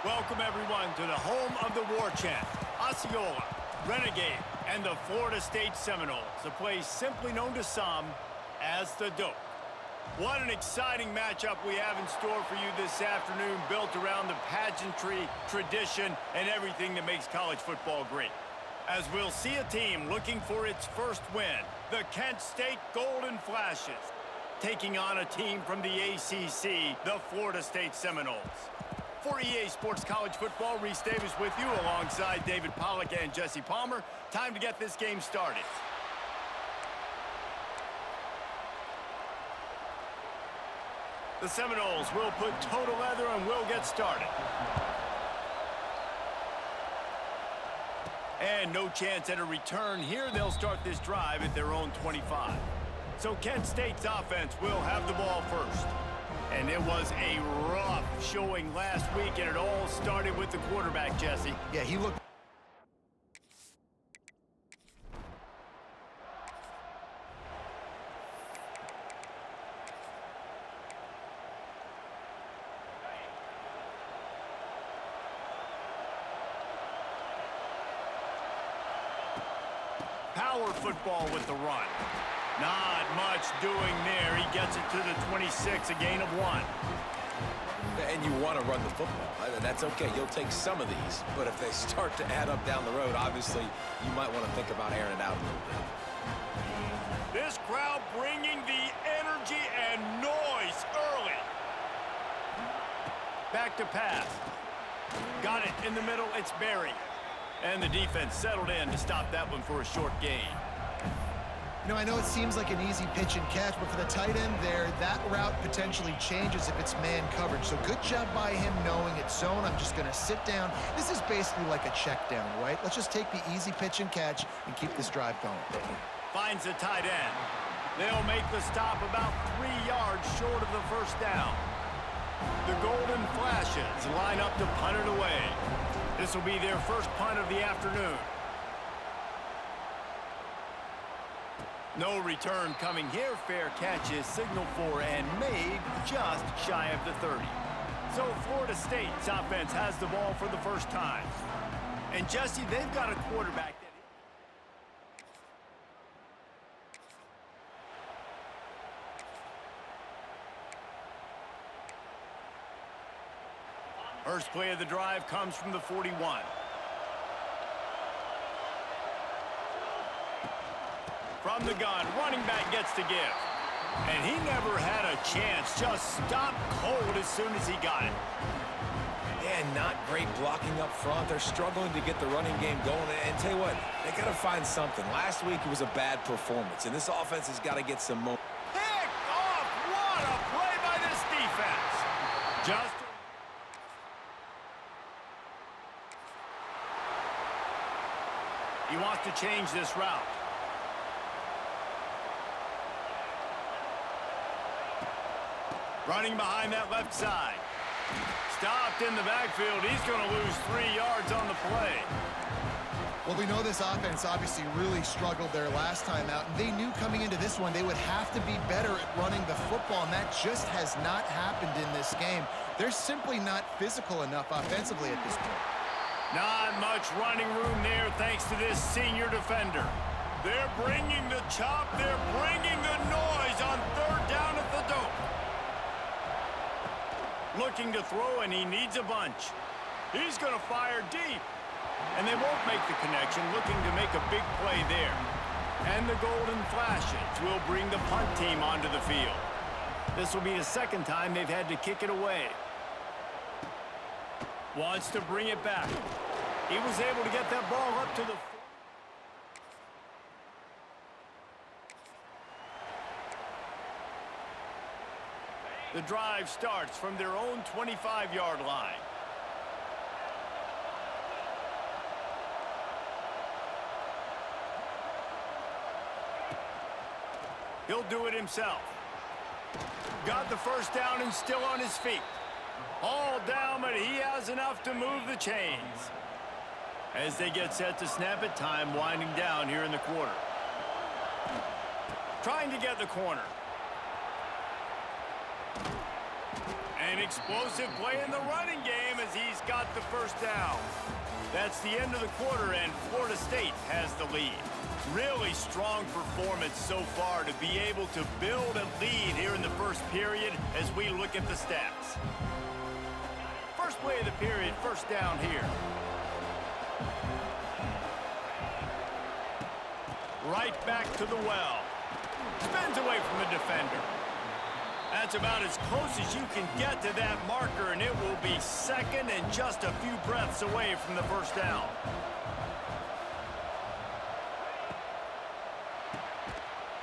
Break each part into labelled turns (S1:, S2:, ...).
S1: Welcome, everyone, to the home of the war chant, Osceola, Renegade, and the Florida State Seminoles, a place simply known to some as the Doak. What an exciting matchup we have in store for you this afternoon, built around the pageantry, tradition, and everything that makes college football great. As we'll see a team looking for its first win, the Kent State Golden Flashes, taking on a team from the ACC, the Florida State Seminoles. For EA Sports College Football, Reese Davis with you alongside David Pollack and Jesse Palmer. Time to get this game started. The Seminoles will put toe to leather and will get started. And no chance at a return here. They'll start this drive at their own 25. So Kent State's offense will have the ball first. And it was a rough showing last week, and it all started with the quarterback, Jesse.
S2: Yeah, he looked...
S1: Power football with the run. Not much doing there. He gets it to the 26, a gain of 1.
S3: And you want to run the football. That's okay. You'll take some of these. But if they start to add up down the road, obviously, you might want to think about airing it out a little bit.
S1: This crowd bringing the energy and noise early. Back to pass. Got it in the middle. It's Barry. And the defense settled in to stop that one for a short gain.
S2: You know, I know it seems like an easy pitch and catch, but for the tight end there, that route potentially changes if it's man coverage. So good job by him knowing it's zone. I'm just going to sit down. This is basically like a check down, right? Let's just take the easy pitch and catch and keep this drive going.
S1: Finds the tight end. They'll make the stop about 3 yards short of the first down. The Golden Flashes line up to punt it away. This will be their first punt of the afternoon. No return coming here. Fair catch is signaled for and made just shy of the 30. So Florida State's offense has the ball for the first time. And Jesse, they've got a quarterback that... First play of the drive comes from the 41. From the gun, running back gets to give. And he never had a chance, just stopped cold as soon as he got it.
S3: Yeah, not great blocking up front. They're struggling to get the running game going. And tell you what, they got to find something. Last week it was a bad performance, and this offense has got to get some more.
S1: Picked off! What a play by this defense! Just... He wants to change this route. Running behind that left side. Stopped in the backfield. He's going to lose 3 yards on the play.
S2: Well, we know this offense obviously really struggled there last time out, and they knew coming into this one they would have to be better at running the football, and that just has not happened in this game. They're simply not physical enough offensively at this point.
S1: Not much running room there thanks to this senior defender. They're bringing the chop. They're bringing the noise on third down at the Doak. Looking to throw, and he needs a bunch. He's going to fire deep. And they won't make the connection, looking to make a big play there. And the Golden Flashes will bring the punt team onto the field. This will be the second time they've had to kick it away. Wants to bring it back. He was able to get that ball up to the... The drive starts from their own 25-yard line. He'll do it himself. Got the first down and still on his feet. All down, but he has enough to move the chains. As they get set to snap it, time winding down here in the quarter. Trying to get the corner. An explosive play in the running game as he's got the first down. That's the end of the quarter, and Florida State has the lead. Really strong performance so far to be able to build a lead here in the first period as we look at the stats. First play of the period, first down here. Right back to the well. Spins away from the defender. That's about as close as you can get to that marker, and it will be second and just a few breaths away from the first down.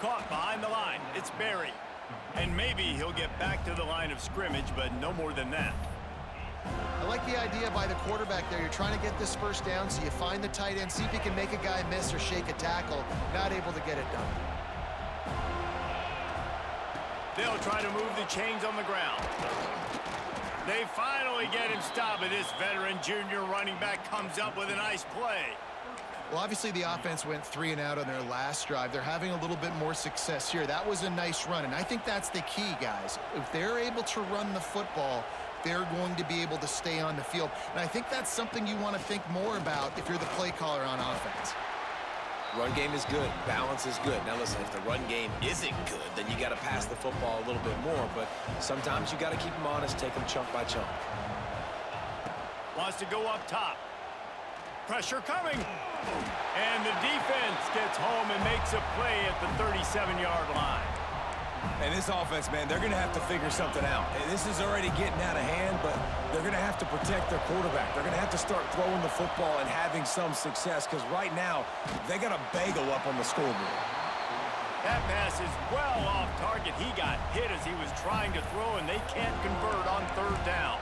S1: Caught behind the line. It's Berry. And maybe he'll get back to the line of scrimmage, but no more than that.
S2: I like the idea by the quarterback there. You're trying to get this first down, so you find the tight end, see if you can make a guy miss or shake a tackle. Not able to get it done.
S1: They'll try to move the chains on the ground. They finally get him stopped, but this veteran junior running back comes up with a nice play.
S2: Well, obviously the offense went 3 and out on their last drive. They're having a little bit more success here. That was a nice run, and I think that's the key, guys. If they're able to run the football, they're going to be able to stay on the field. And I think that's something you want to think more about if you're the play caller on offense.
S3: Run game is good. Balance is good. Now, listen, if the run game isn't good, then you got to pass the football a little bit more. But sometimes you got to keep them honest, take them chunk by chunk.
S1: Wants to go up top. Pressure coming. And the defense gets home and makes a play at the 37-yard line.
S3: And this offense, man, they're going to have to figure something out. And this is already getting out of hand, but they're going to have to protect their quarterback. They're going to have to start throwing the football and having some success, because right now, they got a bagel up on the scoreboard.
S1: That pass is well off target. He got hit as he was trying to throw, and they can't convert on third down.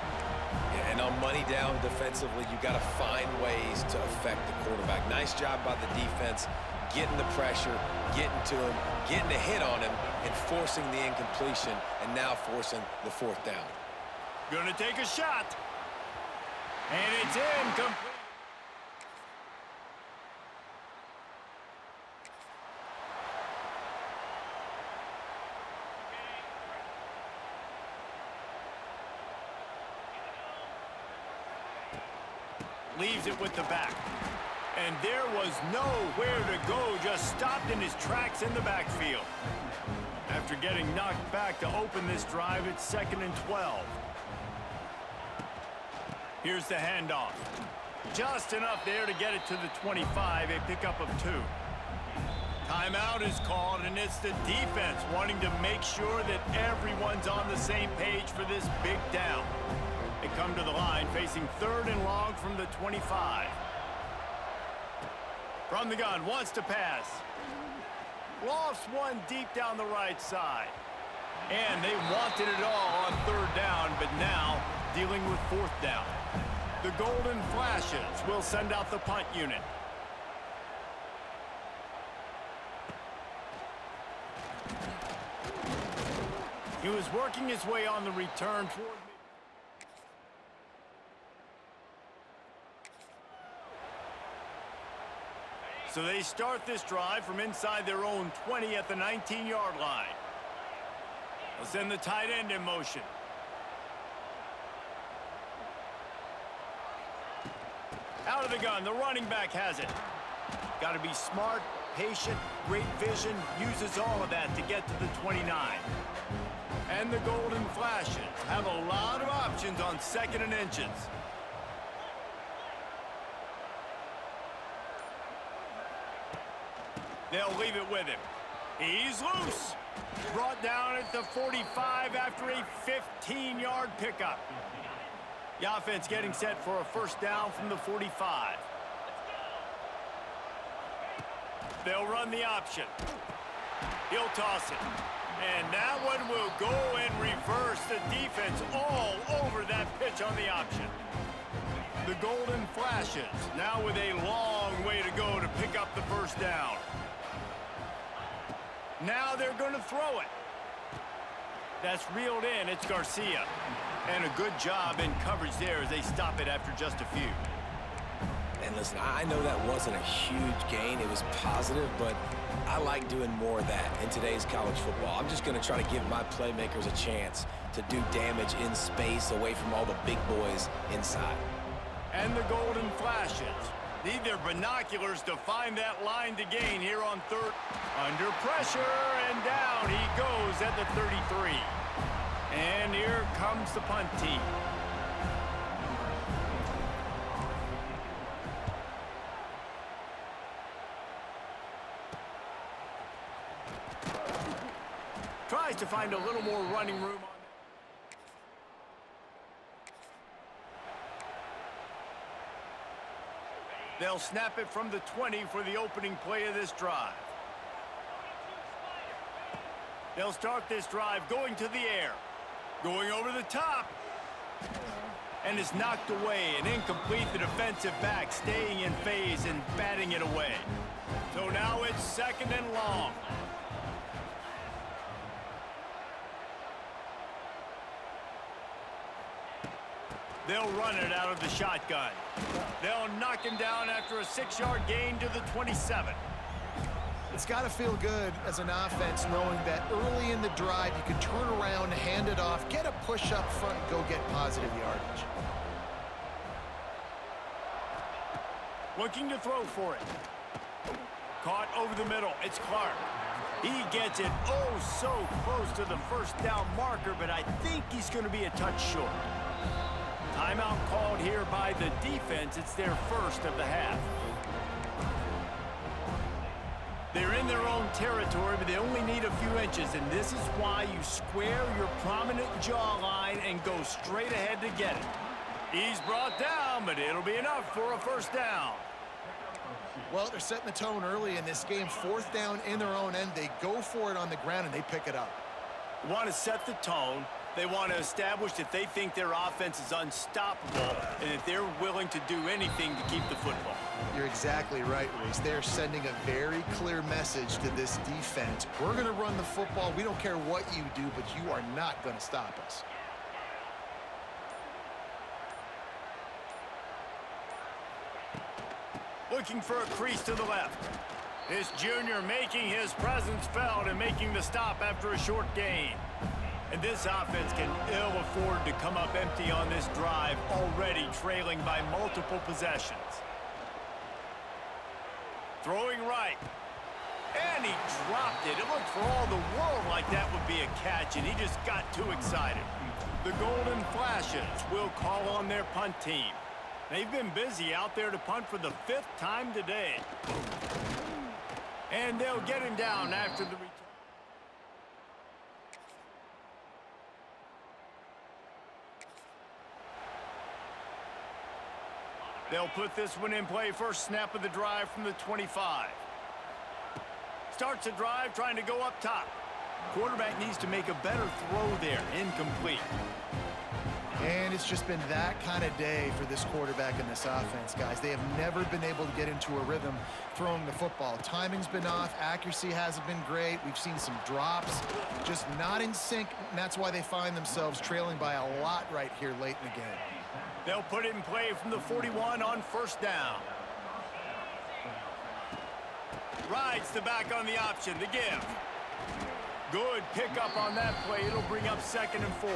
S3: Yeah, and on money down defensively, you got to find ways to affect the quarterback. Nice job by the defense, getting the pressure, getting to him, getting a hit on him, and forcing the incompletion, and now forcing the fourth down.
S1: Gonna take a shot. And it's incomplete. Leaves it with the back. And there was nowhere to go, just stopped in his tracks in the backfield. After getting knocked back to open this drive, it's 2nd and 12. Here's the handoff. Just enough there to get it to the 25, a pickup of 2. Timeout is called, and it's the defense wanting to make sure that everyone's on the same page for this big down. They come to the line facing 3rd and long from the 25. From the gun, wants to pass. Lofts one deep down the right side. And they wanted it all on 3rd down, but now dealing with 4th down. The Golden Flashes will send out the punt unit. He was working his way on the return toward me. So they start this drive from inside their own 20 at the 19-yard line. They'll send the tight end in motion. Out of the gun, the running back has it. Got to be smart, patient, great vision, uses all of that to get to the 29. And the Golden Flashes have a lot of options on 2nd and inches. They'll leave it with him. He's loose. Brought down at the 45 after a 15-yard pickup. The offense getting set for a first down from the 45. They'll run the option. He'll toss it. And that one will go in reverse. The defense all over that pitch on the option. The Golden Flashes now with a long way to go to pick up the first down. Now they're going to throw it. That's reeled in. It's Garcia. And a good job in coverage there as they stop it after just a few.
S3: And listen, I know that wasn't a huge gain. It was positive, but I like doing more of that in today's college football. I'm just going to try to give my playmakers a chance to do damage in space away from all the big boys inside.
S1: And the golden flashes. Need their binoculars to find that line to gain here on third. Under pressure, and down he goes at the 33. And here comes the punt team. Tries to find a little more running room on that. They'll snap it from the 20 for the opening play of this drive. They'll start this drive going to the air. Going over the top. And it's knocked away and incomplete. The defensive back staying in phase and batting it away. So now it's 2nd and long. They'll run it out of the shotgun. They'll knock him down after a 6-yard gain to the 27.
S2: It's got to feel good as an offense knowing that early in the drive you can turn around, hand it off, get a push up front, and go get positive yardage.
S1: Looking to throw for it. Caught over the middle. It's Clark. He gets it oh so close to the first down marker, but I think he's going to be a touch short. Timeout called here by the defense. It's their first of the half. They're in their own territory, but they only need a few inches, and this is why you square your prominent jawline and go straight ahead to get it. He's brought down, but it'll be enough for a first down.
S2: Well, they're setting the tone early in this game. 4th down in their own end. They go for it on the ground, and they pick it up.
S1: They want to set the tone. They want to establish that they think their offense is unstoppable and that they're willing to do anything to keep the football.
S2: You're exactly right, Reese. They're sending a very clear message to this defense. We're going to run the football. We don't care what you do, but you are not going to stop us.
S1: Looking for a crease to the left. This junior making his presence felt and making the stop after a short gain. And this offense can ill afford to come up empty on this drive, already trailing by multiple possessions. Throwing right. And he dropped it. It looked for all the world like that would be a catch, and he just got too excited. The Golden Flashes will call on their punt team. They've been busy out there to punt for the 5th time today. And they'll get him down after the return. They'll put this one in play. First snap of the drive from the 25. Starts the drive trying to go up top. Quarterback needs to make a better throw there. Incomplete.
S2: And it's just been that kind of day for this quarterback in this offense, guys. They have never been able to get into a rhythm throwing the football. Timing's been off. Accuracy hasn't been great. We've seen some drops, just not in sync, and that's why they find themselves trailing by a lot right here late in the game.
S1: They'll put it in play from the 41 on first down. Rides the back on the option, the give. Good pickup on that play. It'll bring up 2nd and 4.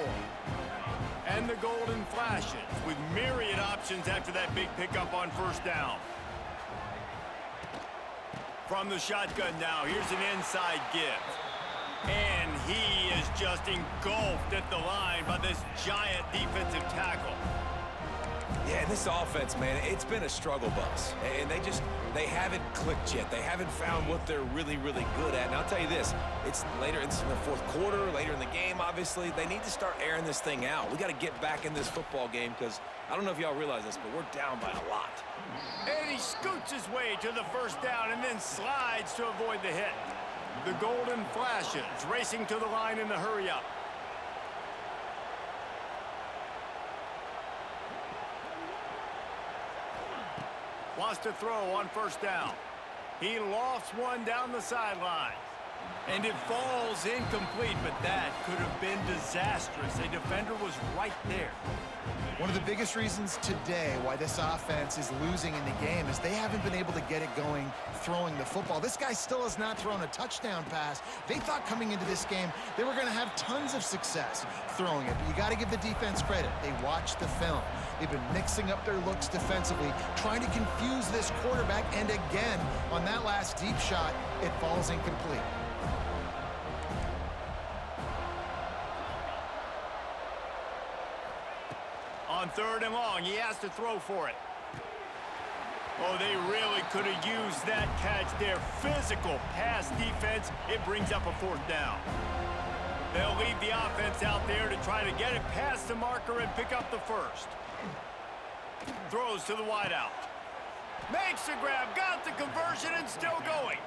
S1: And the Golden Flashes with myriad options after that big pickup on first down. From the shotgun now, here's an inside give. And he is just engulfed at the line by this giant defensive tackle.
S3: Yeah, and this offense, man, it's been a struggle bus. And they haven't clicked yet. They haven't found what they're really, really good at. And I'll tell you this, it's later in the 4th quarter, later in the game, obviously. They need to start airing this thing out. We got to get back in this football game because I don't know if y'all realize this, but we're down by a lot.
S1: And he scoots his way to the first down and then slides to avoid the hit. The Golden Flashes racing to the line in the hurry-up. Wants to throw on first down. He lofts one down the sideline. And it falls incomplete, but that could have been disastrous. A defender was right there.
S2: One of the biggest reasons today why this offense is losing in the game is they haven't been able to get it going throwing the football. This guy still has not thrown a touchdown pass. They thought coming into this game they were going to have tons of success throwing it, but you got to give the defense credit. They watched the film. They've been mixing up their looks defensively, trying to confuse this quarterback, and again, on that last deep shot, it falls incomplete.
S1: On 3rd and long, he has to throw for it. Oh, they really could have used that catch there. Physical pass defense. It brings up a 4th down. They'll leave the offense out there to try to get it past the marker and pick up the 1st. Throws to the wideout. Makes the grab, got the conversion, and still going.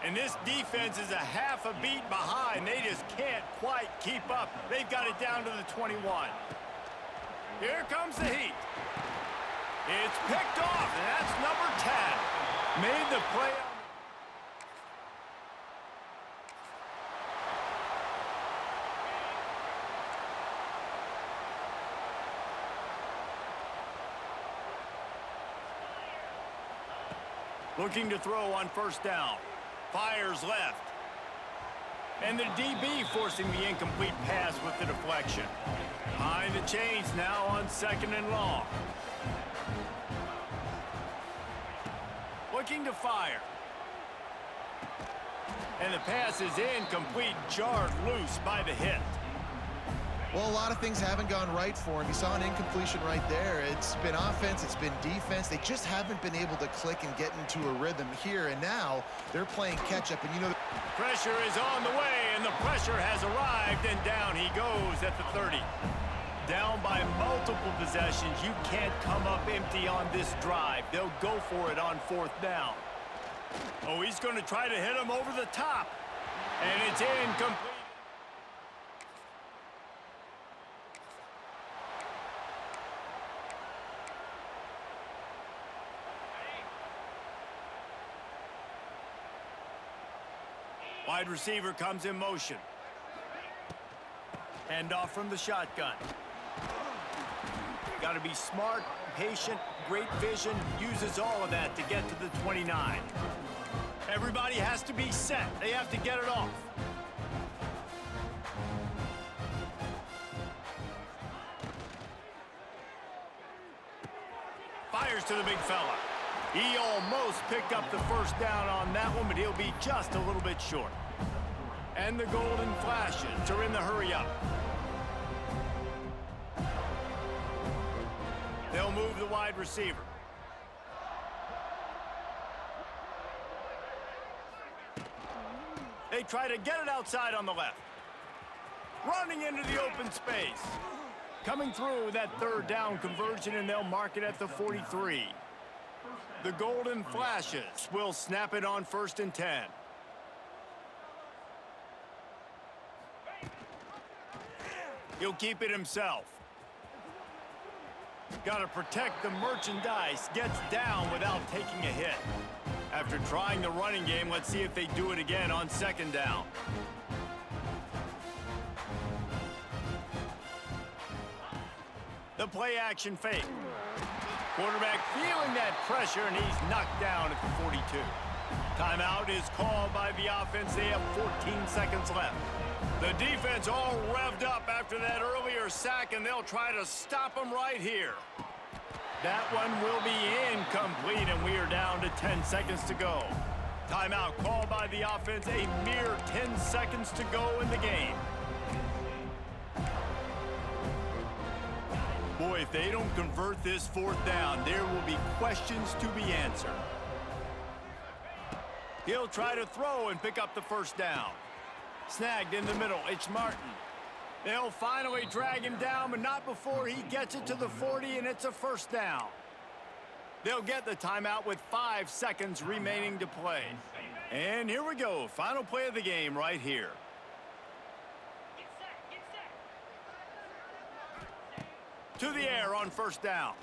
S1: And this defense is a half a beat behind. They just can't quite keep up. They've got it down to the 21. Here comes the heat. It's picked off, and that's number 10. Made the play. Looking to throw on 1st down. Fires left. And the DB forcing the incomplete pass with the deflection. Behind the chains now on 2nd and long. Looking to fire. And the pass is incomplete, jarred loose by the hit.
S2: Well, a lot of things haven't gone right for him. You saw an incompletion right there. It's been offense, it's been defense. They just haven't been able to click and get into a rhythm here, and now they're playing catch-up. And you know,
S1: pressure is on the way, and the pressure has arrived, and down he goes at the 30. Down by multiple possessions. You can't come up empty on this drive. They'll go for it on 4th down. Oh, he's going to try to hit him over the top, and it's incomplete. Wide receiver comes in motion. Handoff from the shotgun. Got to be smart, patient, great vision, uses all of that to get to the 29. Everybody has to be set. They have to get it off. Fires to the big fella. He almost picked up the 1st down on that one, but he'll be just a little bit short. And the golden flashes are in the hurry up. They'll move the wide receiver. They try to get it outside on the left. Running into the open space. Coming through with that 3rd down conversion, and they'll mark it at the 43. The golden flashes will snap it on 1st and 10. He'll keep it himself. Got to protect the merchandise. Gets down without taking a hit. After trying the running game, let's see if they do it again on 2nd down. The play action fake. Quarterback feeling that pressure, and he's knocked down at the 42. Timeout is called by the offense. They have 14 seconds left. The defense all revved up after that earlier sack, and they'll try to stop them right here. That one will be incomplete, and we are down to 10 seconds to go. Timeout called by the offense. A mere 10 seconds to go in the game. Boy, if they don't convert this 4th down, there will be questions to be answered. He'll try to throw and pick up the 1st down. Snagged in the middle, it's Martin. They'll finally drag him down, but not before he gets it to the 40, and it's a 1st down. They'll get the timeout with 5 seconds remaining to play. And here we go, final play of the game right here. To the air on 1st down.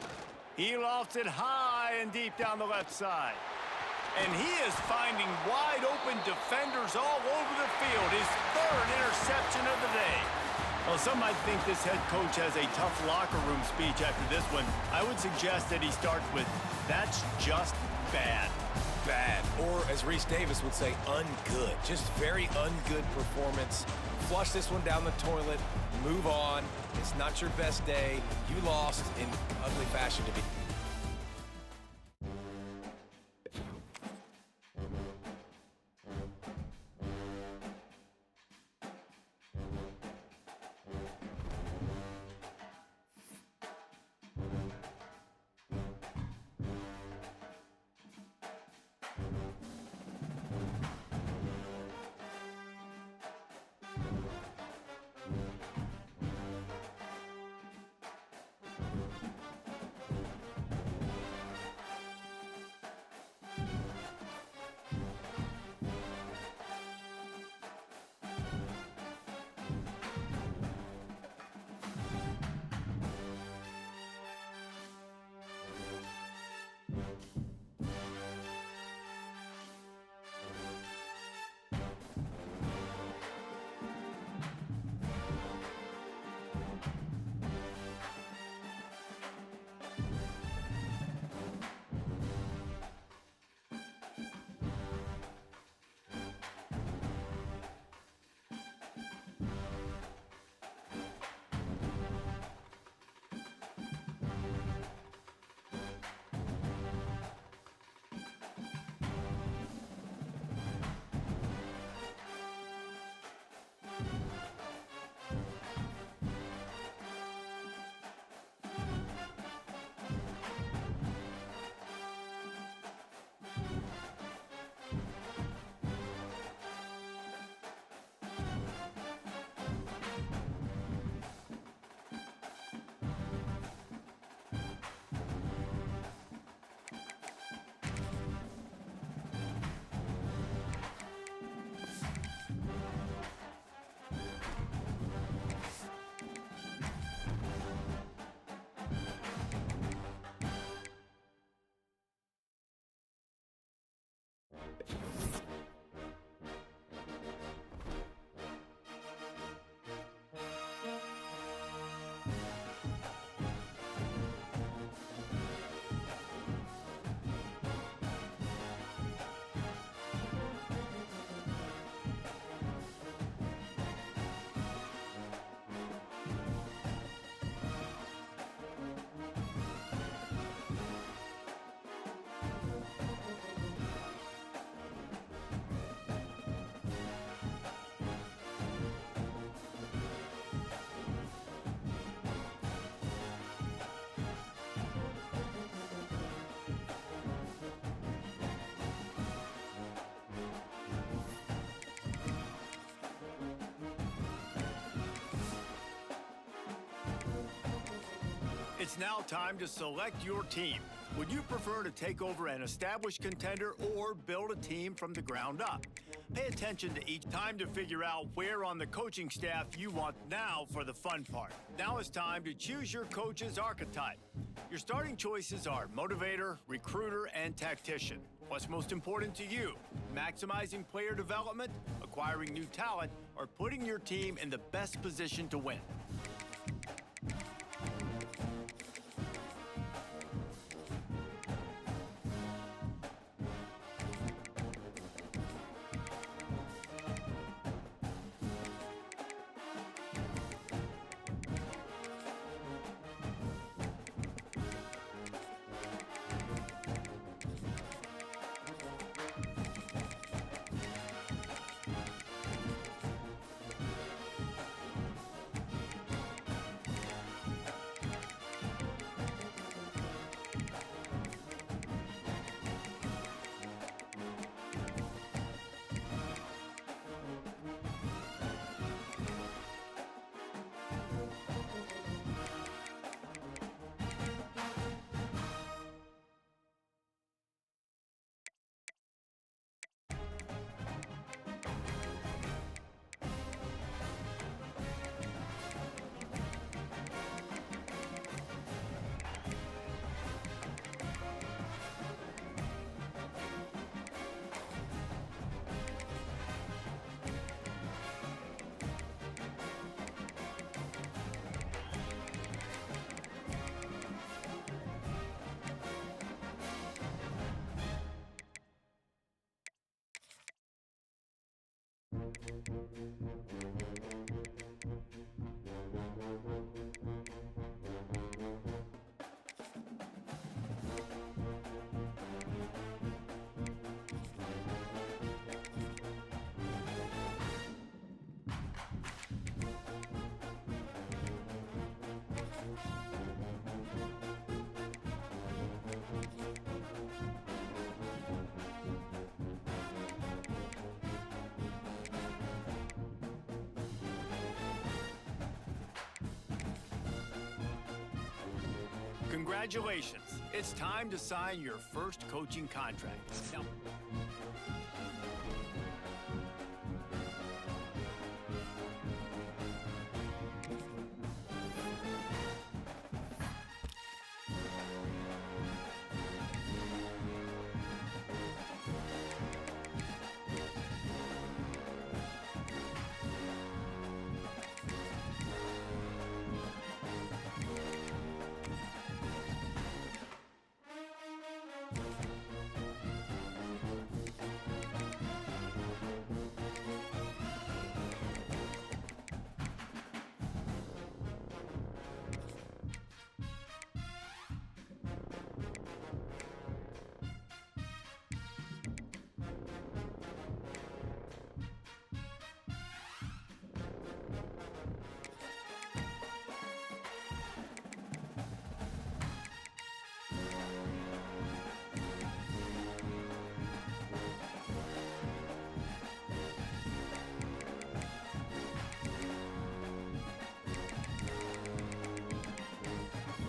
S1: He lofts it high and deep down the left side. And he is finding wide-open defenders all over the field. His third interception of the day. Well, some might think this head coach has a tough locker room speech after this one. I would suggest that he starts with, "That's just bad."
S3: Bad, or as Reese Davis would say, ungood. Just very ungood performance. Flush this one down the toilet, move on. It's not your best day. You lost in ugly fashion to be.
S1: It's now time to select your team. Would you prefer to take over an established contender or build a team from the ground up? Pay attention to each time to figure out where on the coaching staff you want. Now for the fun part. Now it's time to choose your coach's archetype. Your starting choices are motivator, recruiter, and tactician. What's most important to you? Maximizing player development, acquiring new talent, or putting your team in the best position to win? Congratulations. It's time to sign your first coaching contract. Now,